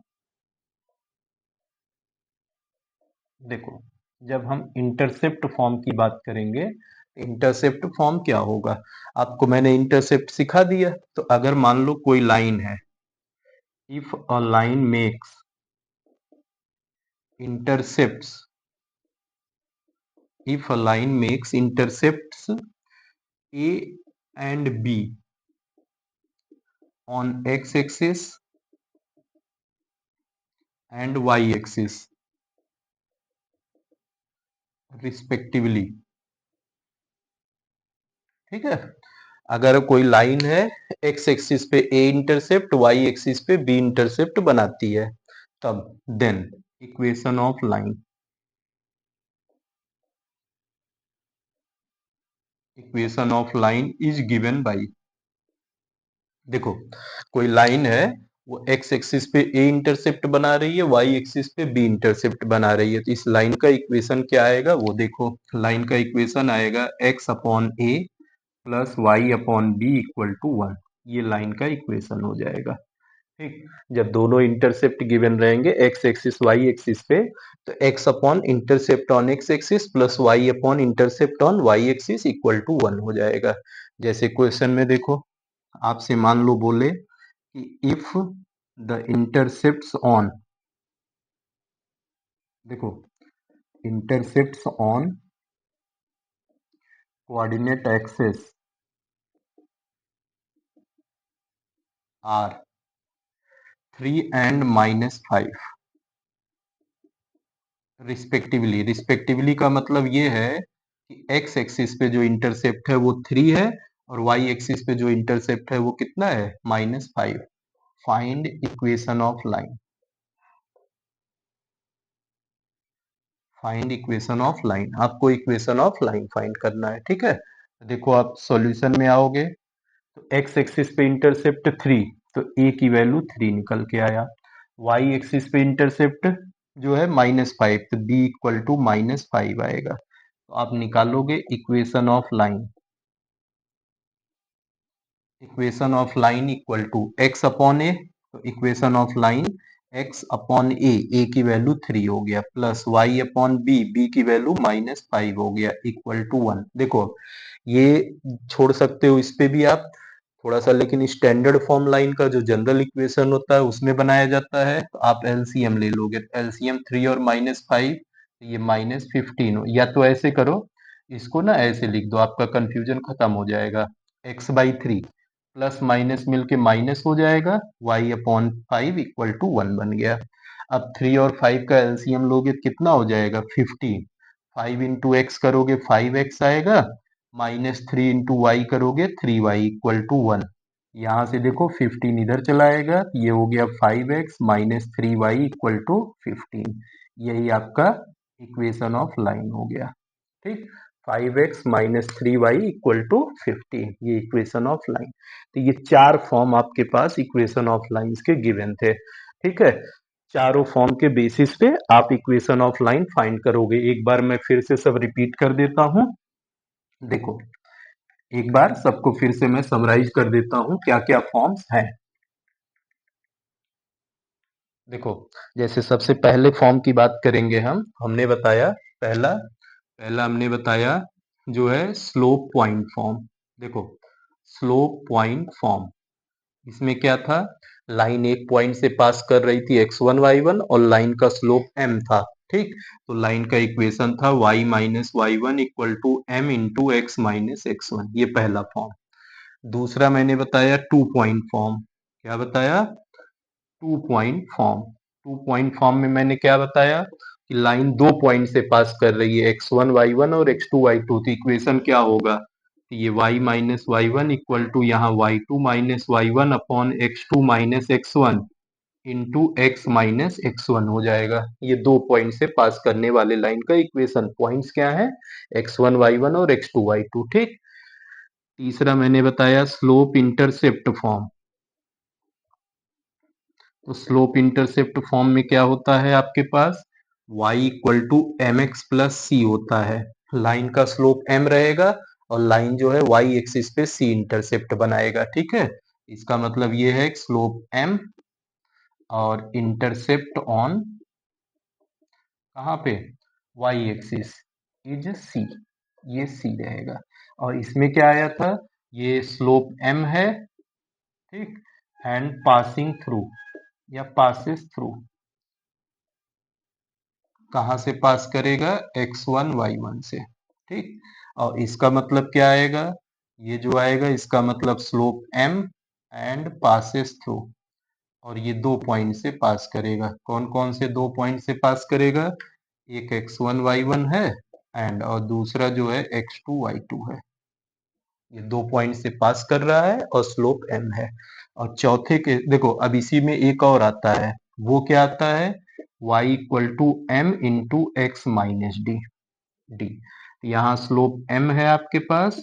देखो, जब हम इंटरसेप्ट फॉर्म की बात करेंगे, इंटरसेप्ट फॉर्म क्या होगा, आपको मैंने इंटरसेप्ट सिखा दिया। तो अगर मान लो कोई लाइन है, if a line makes intercepts if a line makes intercepts A and B on x-axis and y-axis respectively, ठीक है, अगर कोई लाइन है, x एक्सिस पे A इंटरसेप्ट, y एक्सिस पे B इंटरसेप्ट बनाती है, तब then equation of line, equation of line is given by, देखो कोई लाइन है, वो एक्स एक्सिस पे ए इंटरसेप्ट बना रही है, वाई एक्सिस पे बी इंटरसेप्ट बना रही है, तो इस लाइन का इक्वेशन क्या आएगा, वो देखो, लाइन का इक्वेशन आएगा x upon A plus Y upon b equal to 1। ये लाइन का इक्वेशन हो जाएगा। ठीक, जब दोनों इंटरसेप्ट गिवन रहेंगे एक्स एक्सिस वाई एक्सिस पे, तो x upon intercept on x axis plus Y upon intercept on Y axis equal to 1 हो जाएगा। जैसे क्वेश्चन में देखो, आपसे मान लो बोले कि इफ द इंटरसेप्ट्स ऑन, देखो, intercepts on coordinate axes are 3 and -5 respectively. Respectively का मतलब ये है कि एक्स एक्सिस पे जो इंटरसेप्ट है वो 3 है, और वाई एक्सिस पे जो इंटरसेप्ट है वो कितना है, -5। Find equation of line, find equation of line, आपको इक्वेशन ऑफ लाइन फाइंड करना है। ठीक है, देखो आप सॉल्यूशन में आओगे, तो एक्स एक्सिस पे इंटरसेप्ट 3, तो ए की वैल्यू 3 निकल के आया। वाई एक्सिस पे इंटरसेप्ट जो है -5, तो बी इक्वल टू -5 आएगा। तो आप निकालोगे equation of line, equation of line equal to x upon A, तो equation of line x upon A की वैल्यू 3 हो गया, प्लस y अपॉन बी की वैल्यू -5 हो गया, इक्वल टू 1। देखो ये छोड़ सकते हो इस पे भी आप थोड़ा सा, लेकिन स्टैंडर्ड फॉर्म लाइन का जो जनरल इक्वेशन होता है उसमें बनाया जाता है, तो आप एलसीएम ले लोगे, एलसीएम 3 और -5, ये -15 हो। या तो ऐसे करो, इसको ना ऐसे लिख दो, आपका कंफ्यूजन खत्म हो जाएगा, x/3 प्लस माइनस मिलके माइनस हो जाएगा, y अपॉन 5 इक्वल टू 1 बन गया। अब 3 और 5 का एलसीएम लोगे तो कितना हो जाएगा, 15। 5 इंटू एक्स करोगे 5x आएगा, -3 इंटू वाई करोगे 3y इक्वल टू 1। यहाँ से देखो 15 इधर चला आएगा, ये हो गया 5x minus 3y equal to 15। यही आपका इक्वेशन ऑफ लाइन हो गया, ठीक। 5x minus 3y equal to 15, ये इक्वेशन ऑफ लाइन। तो ये चार फॉर्म आपके पास इक्वेशन ऑफ लाइंस के गिवन थे, ठीक है। चारों फॉर्म के बेसिस पे आप इक्वेशन ऑफ लाइन फाइंड करोगे। एक बार मैं फिर से सब रिपीट कर देता हूं, देखो एक बार सबको फिर से मैं समराइज कर देता हूं क्या क्या फॉर्म्स हैं। देखो जैसे सबसे पहले फॉर्म की बात करेंगे हमने बताया पहला पहला हमने बताया जो है स्लोप पॉइंट फॉर्म। देखो स्लोप पॉइंट फॉर्म, इसमें क्या था, लाइन एक पॉइंट से पास कर रही थी x1 y1 और लाइन का स्लोप m था, ठीक। तो लाइन का इक्वेशन था y minus Y one equal to m into x minus x one, ये पहला फॉर्म। दूसरा मैंने बताया टू पॉइंट फॉर्म। क्या बताया, to point form. Two point form में मैंने क्या बताया कि लाइन दो पॉइंट से पास कर रही है, x1 y1 और x2 y2, तो इक्वेशन क्या होगा, तो ये y minus Y one equal to यहाँ y2 minus Y one upon x2 minus x one into x minus x one हो जाएगा। ये दो पॉइंट से पास करने वाले लाइन का इक्वेशन, पॉइंट्स क्या है, x1 y1 और x2 y2, ठीक। तीसरा मैंने बताया स्लोप इंटरसेप्ट फॉर्म। तो स्लोप इंटरसेप्ट फॉर्म में क्या होता है आपके पास, y equal to M x plus C होता है। लाइन का स्लोप m रहेगा और लाइन जो है y एक्सिस पे c इंटरसेप्ट बनाएगा, ठीक है। इसका मतलब ये है स्लोप m और इंटरसेप्ट ऑन कहाँ पे, y एक्सिस इज c, ये c रहेगा। और इसमें क्या आया था, ये स्लोप m है, ठीक, एंड पासिंग थ्रू या पासिस थ्रू, कहाँ से पास करेगा, x1 y1 से, ठीक। और इसका मतलब क्या आएगा, ये जो आएगा इसका मतलब slope m and passes through, और ये दो पॉइंट से पास करेगा। कौन कौन से दो पॉइंट से पास करेगा, एक x1 y1 है एंड और दूसरा जो है x2 y2 है। ये दो पॉइंट से पास कर रहा है और स्लोप m है। और चौथे के देखो अब इसी में एक और आता है, वो क्या आता है, y equal to M into x minus d, d. यहाँ स्लोप m है आपके पास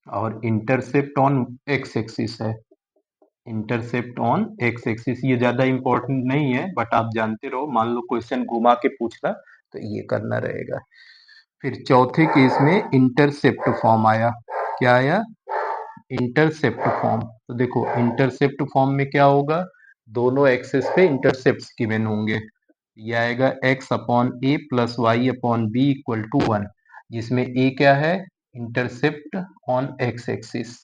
और इंटरसेप्ट ऑन एक्स एक्सिस है, इंटरसेप्ट ऑन एक्स एक्सिस। ये ज्यादा इंपॉर्टेंट नहीं है बट आप जानते रहो, मान लो क्वेश्चन घुमा के पूछना तो ये करना रहेगा। फिर चौथे केस में इंटरसेप्ट फॉर्म आया, क्या आया, इंटरसेप्ट फॉर्म। तो देखो इंटरसेप्ट फॉर्म में क्या होगा, दोनों एक्सेस पे इंटरसेप्ट गिवन होंगे। ये आएगा x upon A plus Y upon b equal to 1, जिसमें a क्या है, intercept on x axis,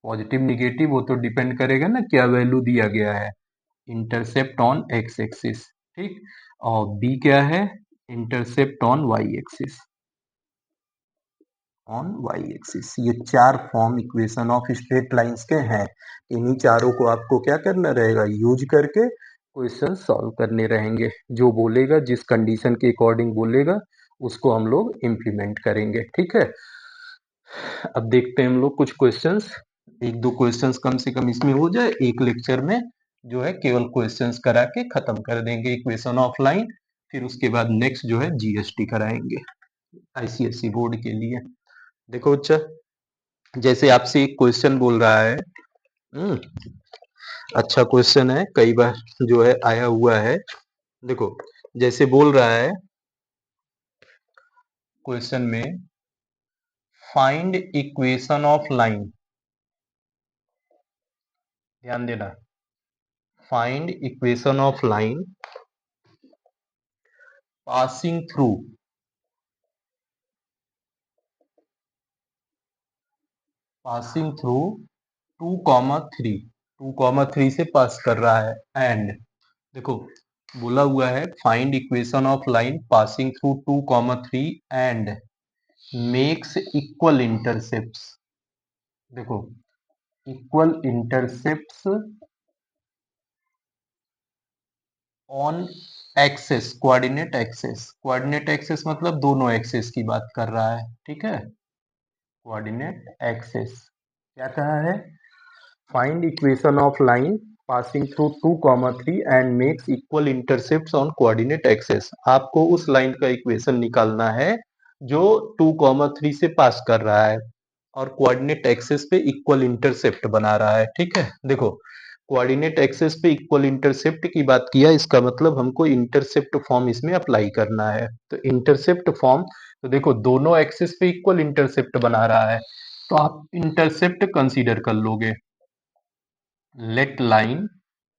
positive negative वो तो डिपेंड करेगा ना क्या वैल्यू दिया गया है, इंटरसेप्ट ऑन x एक्सिस, ठीक। और b क्या है, intercept on y axis, on Y axis. ये चार form equation of straight lines के हैं। इन्हीं चारों को आपको क्या करना रहेगा, यूज करके क्वेश्चन सॉल्व करने रहेंगे। जो बोलेगा, जिस कंडीशन के अकॉर्डिंग बोलेगा उसको हम लोग इम्प्लीमेंट करेंगे, ठीक है। अब देखते हैं हम लोग कुछ क्वेश्चंस, एक दो क्वेश्चंस कम से कम इसमें हो जाए, एक लेक्चर में जो है केवल क्वेश्चंस करा के खत्म कर देंगे इक्वेशन ऑफ लाइन। फिर उसके बाद नेक्स्ट जो है जीएसटी कराएंगे आईसीएसई बोर्ड के लिए। देखो बच्चा, जैसे आपसे एक क्वेश्चन बोल रहा है, हम्म, अच्छा क्वेश्चन है, कई बार जो है आया हुआ है। देखो जैसे बोल रहा है क्वेश्चन में, फाइंड इक्वेशन ऑफ लाइन, ध्यान देना, find equation of line passing through 2,3 2,3 से पास कर रहा है। एंड देखो बोला हुआ है find equation of line passing through 2,3 and makes equal intercepts. देखो equal intercepts on axes coordinate axes मतलब दोनों एक्सेस की बात कर रहा है, ठीक है। कोऑर्डिनेट एक्सेस क्या कहा है, find equation of line passing through 2,3 and makes equal intercepts on coordinate access. आपको उस लाइन का इक्वेशन निकालना है जो 2,3 से पास कर रहा है और कोऑर्डिनेट एक्सेस पे इक्वल इंटरसेप्ट बना रहा है, ठीक है। देखो कोऑर्डिनेट एक्सेस पे इक्वल इंटरसेप्ट की बात किया, इसका मतलब हमको इंटरसेप्ट फॉर्म इसमें अप्लाई करना है। तो इंटरसेप्ट फॉर्म, तो देखो दोनों एक्सेस पे इक्वल इंटरसेप्ट बना रहा है, तो आप इंटरसेप्ट कंसीडर कर लोगे। लेट लाइन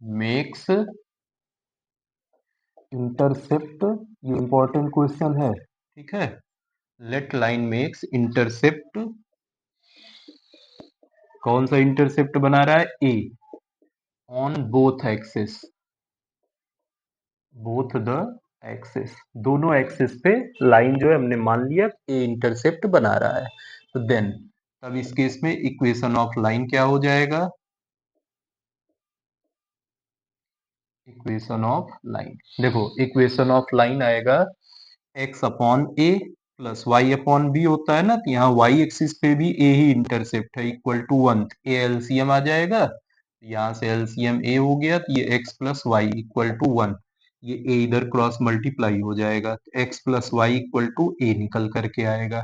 मेक्स इंटरसेप्ट, ये इंपॉर्टेंट क्वेश्चन है, ठीक है। लेट लाइन मेक्स इंटरसेप्ट, कौन सा इंटरसेप्ट बना रहा है, A, on both axes, both the axes, दोनों एक्सेस पे लाइन जो है हमने मान लिया ए इंटरसेप्ट बना रहा है। तो देन तब इस केस में इक्वेशन ऑफ लाइन क्या हो जाएगा, इक्वेशन ऑफ लाइन, देखो इक्वेशन ऑफ लाइन आएगा एक्स अपॉन ए प्लस वाई अपॉन बी होता है ना, तो यहाँ वाई एक्सिस पे भी ए ही इंटरसेप्ट है, इक्वल टू 1, ए एलसीएम आ जाएगा, यहाँ से एलसीएम ए हो गया, तो ये X plus Y equal to 1, ये ए इधर क्रॉस मल्टीप्लाई हो जाएगा, X plus Y equal to A निकल करके आएगा।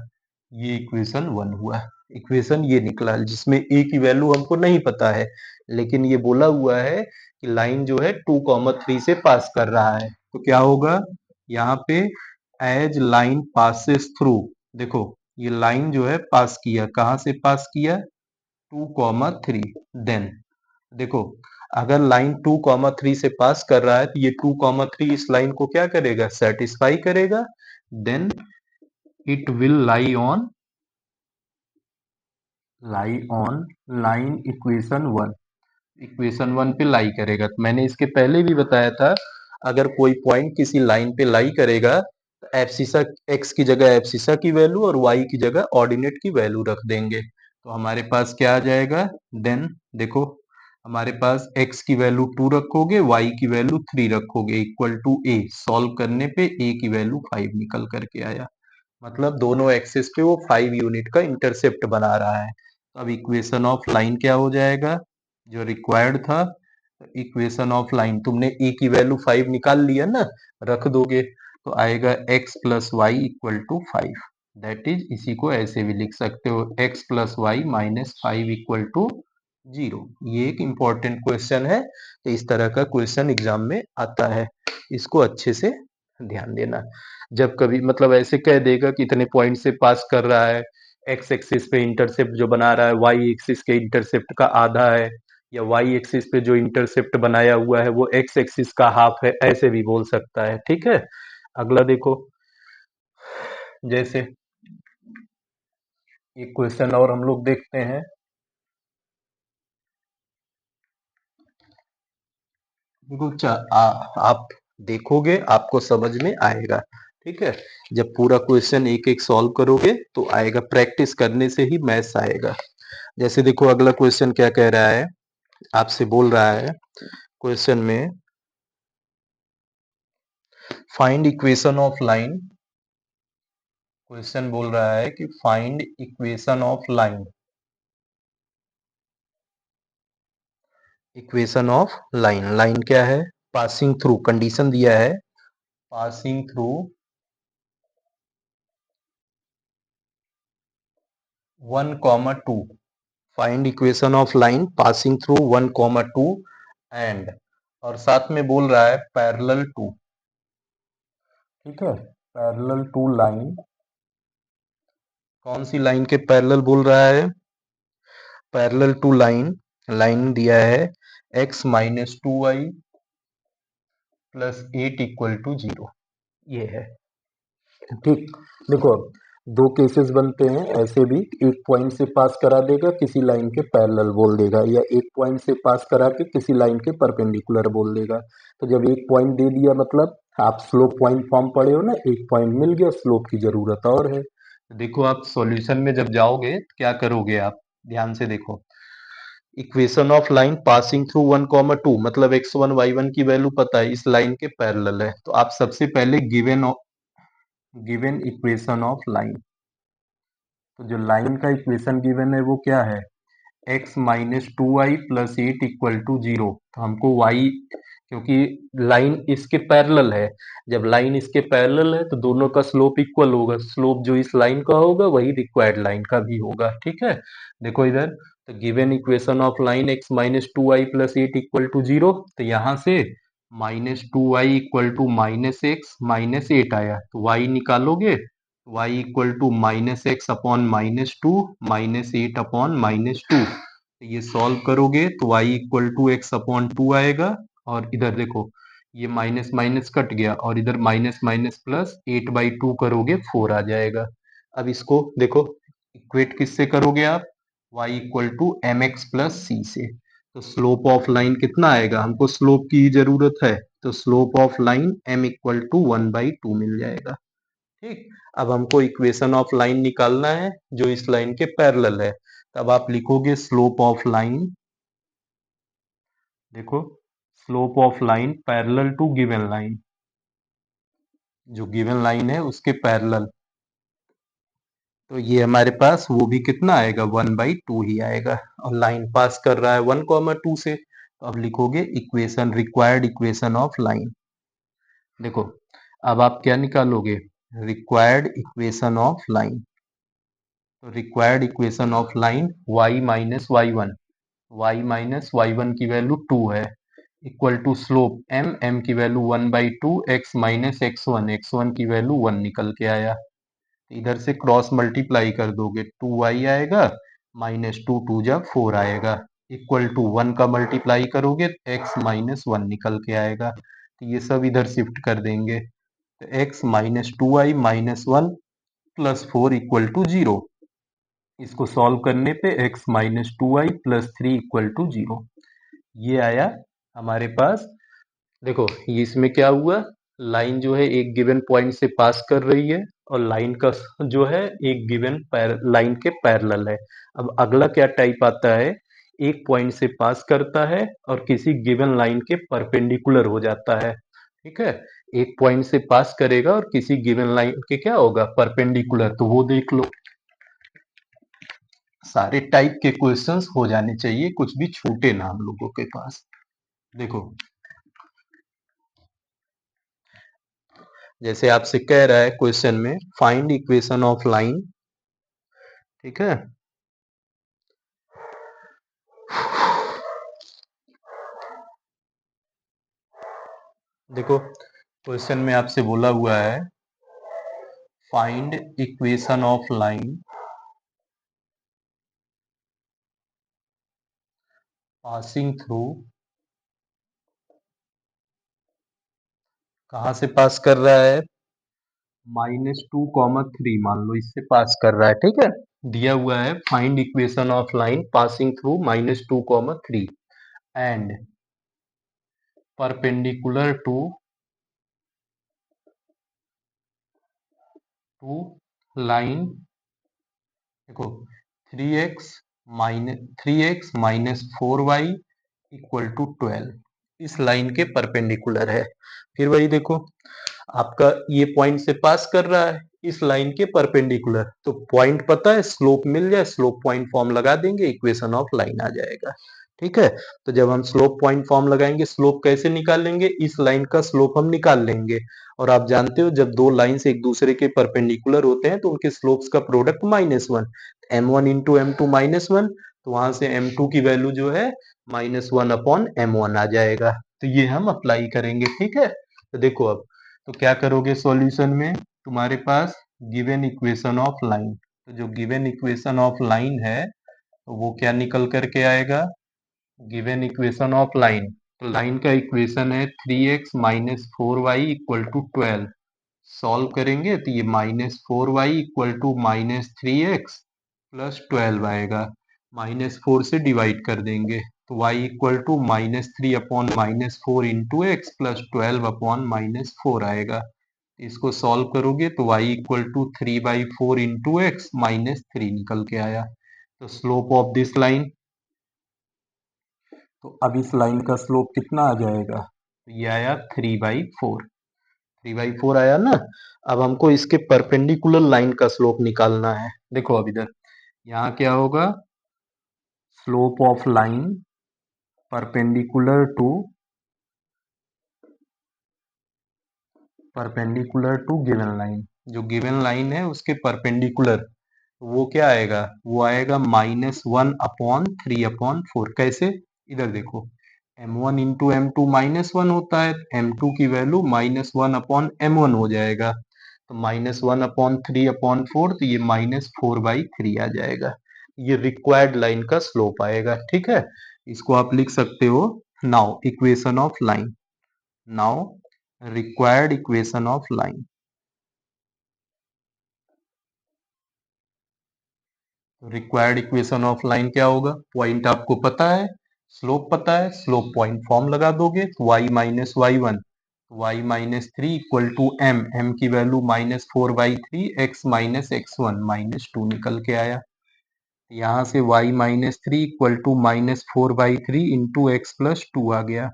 ये इक्वेशन 1 हुआ, इक्वेशन ये निकला जिसमें ए की वैल्यू हमको नहीं पता है, लेकिन ये बोला हुआ है कि लाइन जो है 2,3 से पास कर रहा है, तो क्या होगा यहाँ पे, एज लाइन पासेस थ्रू, देखो ये लाइन जो है पास किया, कहाँ से पास किया, 2,3, देन देखो अगर लाइन 2,3 से पास कर रहा है तो ये 2,3 इस लाइन को क्या करेगा, सेटिस्फाई करेगा, then it will lie on line equation 1, equation 1 पे लाई करेगा। तो मैंने इसके पहले भी बताया था अगर कोई पॉइंट किसी लाइन पे लाई करेगा तो एब्सिसा, एक्स की जगह एब्सिसा की वैल्यू और वाई की जगह ऑर्डिनेट की वैल्यू रख देंगे, तो हमारे पास क्या आ जाएगा, देन देखो हमारे पास x की वैल्यू 2 रखोगे, y की वैल्यू 3 रखोगे, इक्वल टू a, सॉल्व करने पे a की वैल्यू 5 निकल करके आया, मतलब दोनों एक्सिस पे वो 5 यूनिट का इंटरसेप्ट बना रहा है। तो अब इक्वेशन ऑफ लाइन क्या हो जाएगा, जो रिक्वायर्ड था, इक्वेशन ऑफ लाइन तुमने ए की वैल्यू 5 निकाल लिया ना, रख दोगे तो आएगा x plus Y equal to 5, that is इसी को ऐसे भी लिख सकते हो x plus y minus 5 equal to 0। ये एक इंपॉर्टेंट क्वेश्चन है, तो इस तरह का क्वेश्चन एग्जाम में आता है, इसको अच्छे से ध्यान देना। जब कभी मतलब ऐसे कह देगा कि इतने पॉइंट से पास कर रहा है, एक्स एक्सिस पे इंटरसेप्ट जो बना रहा है वाई एक्सिस के इंटरसेप्ट का आधा है, या वाई एक्सिस पे जो इंटरसेप्ट बनाया हुआ है वो एक्स एक्सिस का हाफ है, ऐसे भी बोल सकता है, ठीक है। अगला देखो, जैसे एक क्वेश्चन और हम लोग देखते हैं, देखो आप देखोगे आपको समझ में आएगा, ठीक है। जब पूरा क्वेश्चन एक एक सॉल्व करोगे तो आएगा, प्रैक्टिस करने से ही मैथ्स आएगा। जैसे देखो अगला क्वेश्चन क्या कह रहा है, आपसे बोल रहा है क्वेश्चन में find equation of line, question बोल रहा है कि find equation of line, equation of line, line क्या है, पासिंग थ्रू, कंडीशन दिया है passing through 1,2, find equation of line passing through 1,2 and, और साथ में बोल रहा है पैरेलल टू, ठीक है, पैरेलल टू लाइन, कौन सी लाइन के पैरेलल बोल रहा है, पैरेलल टू लाइन, लाइन दिया है x minus 2y plus 8 equal to 0, ये है। ठीक। देखो अब दो केसेस बनते हैं ऐसे भी, एक पॉइंट से पास करा देगा किसी लाइन के पैरेलल बोल देगा, या एक पॉइंट से पास करा के किसी लाइन के परपेंडिकुलर बोल देगा। तो जब एक पॉइंट दे दिया मतलब आप स्लोप पॉइंट फॉर्म पढ़े हो ना, एक पॉइंट मिल गया, स्लोप की जरूरत और है। देखो आप सॉल्यूशन में जब जाओगे तो क्या करोगे आप, ध्यान से देखो। Equation of line passing through 1,2 मतलब x1 y1 की वैल्यू पता है, इस लाइन के पैरेलल है। तो आप सबसे पहले गिवन इक्वेशन ऑफ लाइन, तो जो लाइन का इक्वेशन गिवन है वो क्या है, x minus 2y plus 8 equal to 0। तो हमको y, क्योंकि लाइन इसके पैरेलल है, जब लाइन इसके पैरेलल है तो दोनों का स्लोप इक्वल होगा, स्लोप जो इस लाइन का होगा वही रिक्वायर्ड लाइन का भी होगा। ठीक है, देखो इधर, तो given equation of line x minus 2y plus 8 equal to 0, तो यहाँ से minus 2y equal to minus x minus 8 आया, तो y निकालोगे, y equal to minus x upon minus 2 minus 8 upon minus 2। ये सॉल्व करोगे तो y equal to x upon 2 आएगा, और इधर देखो ये माइनस माइनस कट गया, और इधर माइनस माइनस प्लस 8/2 करोगे 4 आ जाएगा। अब इसको देखो इक्वेट किससे करोगे आप, y equal to M x plus C से। तो स्लोप ऑफ लाइन कितना आएगा, हमको स्लोप की ही जरूरत है, तो slope of line m equal to 1/2 मिल जाएगा। ठीक, अब हमको इक्वेशन ऑफ लाइन निकालना है जो इस लाइन के पैरेलल है। तब आप लिखोगे स्लोप ऑफ लाइन, देखो slope of line parallel to given line, जो गिवन लाइन है उसके पैरेलल, तो ये हमारे पास वो भी कितना आएगा 1/2 ही आएगा, और लाइन पास कर रहा है 1,2 से। तो अब लिखोगे equation, required equation of line. देखो अब आप क्या निकालोगे, रिक्वायर्ड इक्वेशन ऑफ लाइन। तो required equation of line y minus Y one, y minus Y one की वैल्यू 2 है, इक्वल टू स्लोप m की वैल्यू 1/2, x माइनस x1 की वैल्यू 1 निकल के आया। इधर से क्रॉस मल्टीप्लाई कर दोगे, 2y आएगा माइनस 2 2 जा 4 आएगा, इक्वल टू 1 का मल्टीप्लाई करोगे x माइनस 1 निकल के आएगा। तो ये सब इधर शिफ्ट कर देंगे, तो x minus 2y minus 1 plus 4 equal to 0। इसको सॉल्व करने पे x minus 2y plus 3 equal to 0, ये आया हमारे पास। देखो ये इसमें क्या हुआ, लाइन जो है एक गिवन पॉइंट से पास कर रही है, और लाइन का जो है एक गिवन लाइन के पैरेलल है। अब अगला क्या टाइप आता है, एक पॉइंट से पास करता है और किसी गिवन लाइन के परपेंडिकुलर हो जाता है। ठीक है, एक पॉइंट से पास करेगा और किसी गिवन लाइन के क्या होगा, परपेंडिकुलर, तो वो देख लो। सारे टाइप के क्वेश्चंस हो जाने चाहिए, कुछ भी छूटे ना हम लोगों के पास। देखो जैसे आपसे कह रहा है क्वेश्चन में, फाइंड इक्वेशन ऑफ लाइन। ठीक है, देखो क्वेश्चन में आपसे बोला हुआ है find equation of line passing through, कहाँ से पास कर रहा है, -2, 3 मान लो इससे पास कर रहा है। ठीक है, दिया हुआ है find equation of line passing through -2, 3 and perpendicular to line. देखो 3x minus 4y equal to 12 इस लाइन के परपेंडिकुलर है। फिर वही देखो आपका ये पॉइंट से पास कर रहा है इस लाइन के परपेंडिकुलर, तो पॉइंट पता है, स्लोप मिल जाए, स्लोप पॉइंट फॉर्म लगा देंगे, इक्वेशन ऑफ लाइन आ जाएगा। ठीक है, तो जब हम स्लोप पॉइंट फॉर्म लगाएंगे, स्लोप कैसे निकालेंगे, इस लाइन का स्लोप हम निकाल लेंगे। और आप जानते हो जब दो लाइंस एक दूसरे के परपेंडिकुलर होते हैं तो उनके स्लोप्स का प्रोडक्ट -1, m1 इंटू m2 -1, तो वहां से m2 की वैल्यू जो है -1 अपॉन m1 आ जाएगा। तो ये हम अप्लाई करेंगे। ठीक है, तो देखो अब तो क्या करोगे सॉल्यूशन में, तुम्हारे पास गिवन इक्वेशन ऑफ लाइन, तो जो गिवन इक्वेशन ऑफ लाइन है तो वो क्या निकल करके आएगा, गिवन इक्वेशन ऑफ लाइन, तो लाइन का इक्वेशन है 3x minus 4y equal to 12। Solve करेंगे तो ये -4y equal to -3x plus 12 आएगा। -4 से डिवाइड कर देंगे तो y इक्वल टू -3 अपॉन -4 इंटू एक्स प्लस 12 अपॉन -4 आएगा। इसको सॉल्व करोगे तो y equal to 3/4 into x -3 निकल के आया। तो स्लोप ऑफ दिस लाइन, तो अब इस लाइन का स्लोप कितना आ जाएगा? ये आया 3/4। 3/4 आया ना। अब हमको इसके परपेंडिकुलर लाइन का स्लोप निकालना है। देखो अब इधर यहाँ क्या होगा, slope of line perpendicular to given line, जो गिवन लाइन है उसके परपेंडिकुलर, वो क्या आएगा, वो आएगा -1/3/4। कैसे, इधर देखो m1 इंटू m2 -1 होता है, m2 की वैल्यू -1/m1 हो जाएगा, तो -1/3/4, तो ये -4/3 आ जाएगा। ये रिक्वायर्ड लाइन का स्लोप आएगा, ठीक है। इसको आप लिख सकते हो now equation of line, now required equation of line. Required equation of line क्या होगा, पॉइंट आपको पता है, स्लोप पता है, स्लोप पॉइंट फॉर्म लगा दोगे तो y minus Y one, y minus three equal to m, m की वैल्यू -4/3, x माइनस x1 -2 निकल के आया। यहाँ से y minus three equal to -4/3 into x plus 2 आ गया।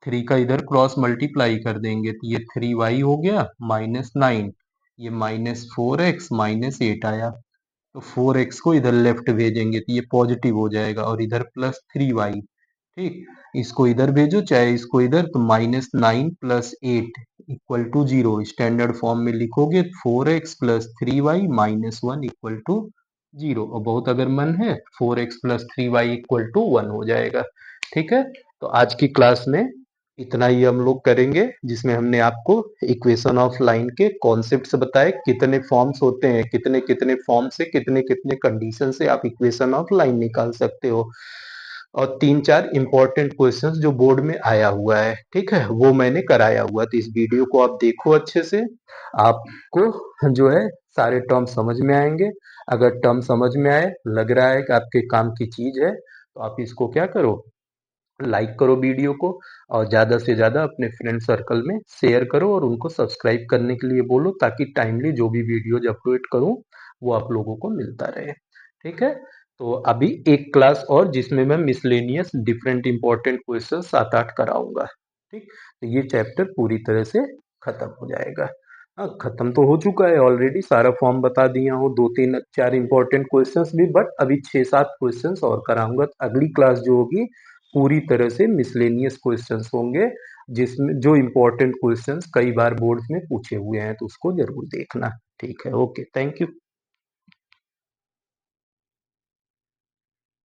3 का इधर क्रॉस मल्टीप्लाई कर देंगे तो ये 3y हो गया -9, ये -4x -8 आया। तो 4x को इधर लेफ्ट भेजेंगे तो ये पॉजिटिव हो जाएगा और इधर +3y, ठीक। इसको इधर भेजो चाहे इसको इधर, तो -9 + 8 इक्वल टू 0। स्टैंडर्ड फॉर्म में लिखोगे 4x + 3y -1 इक्वल टू 0, और बहुत अगर मन है 4x + 3y इक्वल टू 1 हो जाएगा, ठीक है। तो आज की क्लास में इतना ही हम लोग करेंगे, जिसमें हमने आपको इक्वेशन ऑफ लाइन के कॉन्सेप्ट्स बताए, कितने फॉर्म्स होते हैं, कितने कितने फॉर्म से कितने कितने कंडीशन से आप इक्वेशन ऑफ लाइन निकाल सकते हो, और 3-4 इंपॉर्टेंट क्वेश्चंस जो बोर्ड में आया हुआ है, ठीक है, वो मैंने कराया हुआ। तो इस वीडियो को आप देखो अच्छे से, आपको जो है सारे टर्म समझ में आएंगे। अगर टर्म समझ में आए, लग रहा है कि आपके काम की चीज है, तो आप इसको क्या करो, लाइक करो वीडियो को, और ज़्यादा से ज़्यादा अपने फ्रेंड सर्कल में शेयर करो और उनको सब्सक्राइब करने के लिए बोलो, ताकि टाइमली जो भी वीडियोज अपलोड करूं वो आप लोगों को मिलता रहे, ठीक है। तो अभी एक क्लास और, जिसमें मैं मिसलेनियस डिफरेंट इंपॉर्टेंट क्वेश्चन 7-8 कराऊंगा, ठीक। तो ये चैप्टर पूरी तरह से खत्म हो जाएगा। हाँ, खत्म तो हो चुका है ऑलरेडी, सारा फॉर्म बता दिया हूँ, 2-3-4 इंपॉर्टेंट क्वेश्चंस भी, बट अभी 6-7 क्वेश्चंस और कराऊंगा। अगली क्लास जो होगी पूरी तरह से मिसलेनियस क्वेश्चंस होंगे, जिसमें जो इम्पोर्टेंट क्वेश्चंस कई बार बोर्ड में पूछे हुए हैं, तो उसको जरूर देखना, ठीक है। Okay, thank you.